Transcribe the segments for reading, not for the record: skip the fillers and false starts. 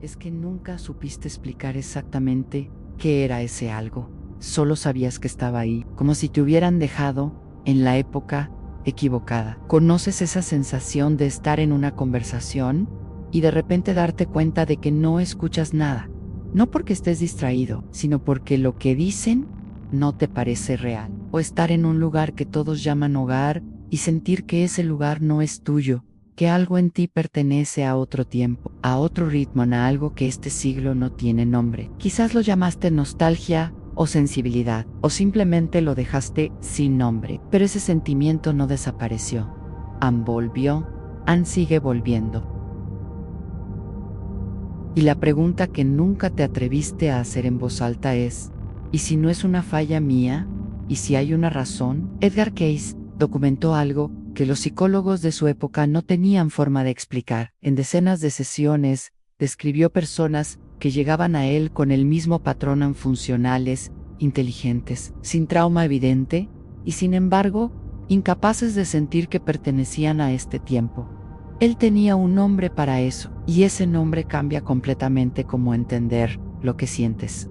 es que nunca supiste explicar exactamente qué era ese algo. Solo sabías que estaba ahí, como si te hubieran dejado en la época equivocada. ¿Conoces esa sensación de estar en una conversación y de repente darte cuenta de que no escuchas nada? No porque estés distraído, sino porque lo que dicen no te parece real. O estar en un lugar que todos llaman hogar y sentir que ese lugar no es tuyo, que algo en ti pertenece a otro tiempo, a otro ritmo, a algo que este siglo no tiene nombre. Quizás lo llamaste nostalgia o sensibilidad, o simplemente lo dejaste sin nombre, pero ese sentimiento no desapareció. Volvió, sigue volviendo. Y la pregunta que nunca te atreviste a hacer en voz alta es, ¿y si no es una falla mía? ¿Y si hay una razón? Edgar Cayce documentó algo que los psicólogos de su época no tenían forma de explicar. En decenas de sesiones, describió personas que llegaban a él con el mismo patrón funcionales, inteligentes, sin trauma evidente, y sin embargo, incapaces de sentir que pertenecían a este tiempo. Él tenía un nombre para eso, y ese nombre cambia completamente cómo entender lo que sientes.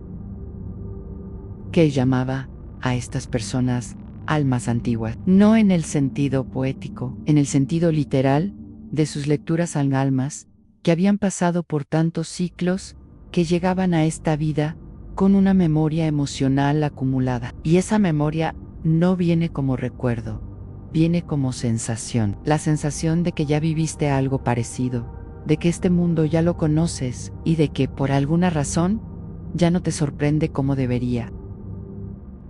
Que llamaba a estas personas almas antiguas, no en el sentido poético, en el sentido literal de sus lecturas al almas, que habían pasado por tantos ciclos, que llegaban a esta vida con una memoria emocional acumulada. Y esa memoria no viene como recuerdo, viene como sensación. La sensación de que ya viviste algo parecido, de que este mundo ya lo conoces y de que por alguna razón ya no te sorprende como debería.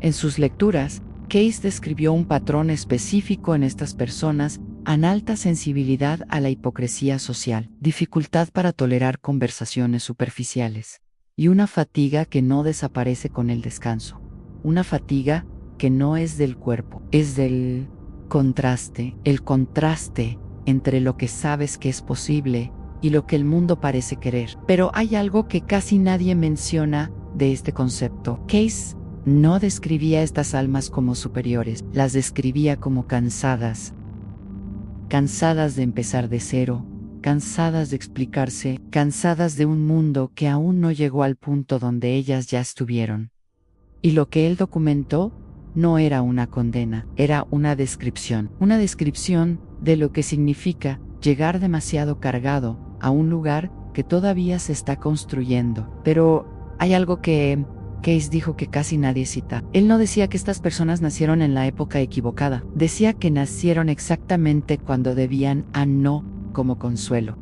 En sus lecturas, Cayce describió un patrón específico en estas personas: an alta sensibilidad a la hipocresía social, dificultad para tolerar conversaciones superficiales, y una fatiga que no desaparece con el descanso. Una fatiga que no es del cuerpo, es del contraste, el contraste entre lo que sabes que es posible y lo que el mundo parece querer. Pero hay algo que casi nadie menciona de este concepto. Cayce no describía a estas almas como superiores, las describía como cansadas. Cansadas de empezar de cero, cansadas de explicarse, cansadas de un mundo que aún no llegó al punto donde ellas ya estuvieron. Y lo que él documentó no era una condena, era una descripción de lo que significa llegar demasiado cargado a un lugar que todavía se está construyendo. Pero hay algo que Cayce dijo que casi nadie cita. Él no decía que estas personas nacieron en la época equivocada, decía que nacieron exactamente cuando debían no como consuelo,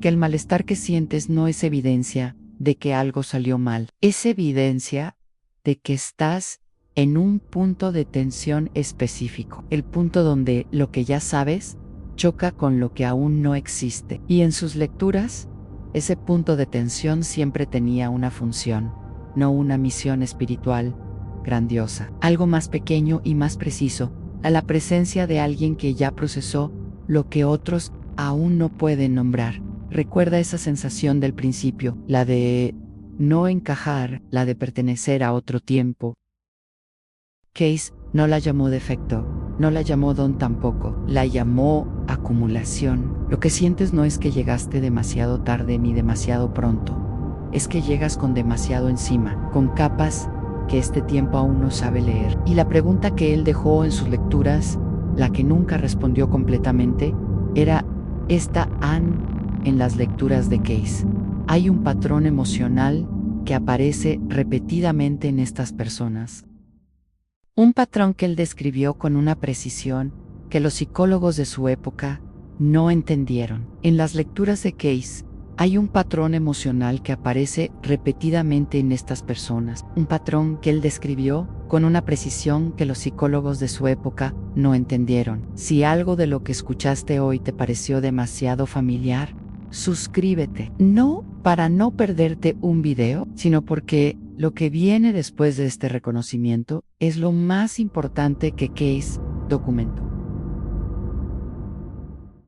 que el malestar que sientes no es evidencia de que algo salió mal, es evidencia de que estás en un punto de tensión específico, el punto donde lo que ya sabes choca con lo que aún no existe. Y en sus lecturas, ese punto de tensión siempre tenía una función, no una misión espiritual grandiosa, algo más pequeño y más preciso, a la presencia de alguien que ya procesó lo que otros aún no pueden nombrar. Recuerda esa sensación del principio, la de no encajar, la de pertenecer a otro tiempo. Cayce no la llamó defecto, no la llamó don tampoco, la llamó acumulación. Lo que sientes no es que llegaste demasiado tarde ni demasiado pronto, es que llegas con demasiado encima, con capas que este tiempo aún no sabe leer. Y la pregunta que él dejó en sus lecturas, la que nunca respondió completamente, era esta en las lecturas de Cayce. Hay un patrón emocional que aparece repetidamente en estas personas. Un patrón que él describió con una precisión que los psicólogos de su época no entendieron. En las lecturas de Cayce hay un patrón emocional que aparece repetidamente en estas personas. Un patrón que él describió con una precisión que los psicólogos de su época no entendieron. Si algo de lo que escuchaste hoy te pareció demasiado familiar, suscríbete. No para no perderte un video, sino porque lo que viene después de este reconocimiento es lo más importante que Cayce documentó.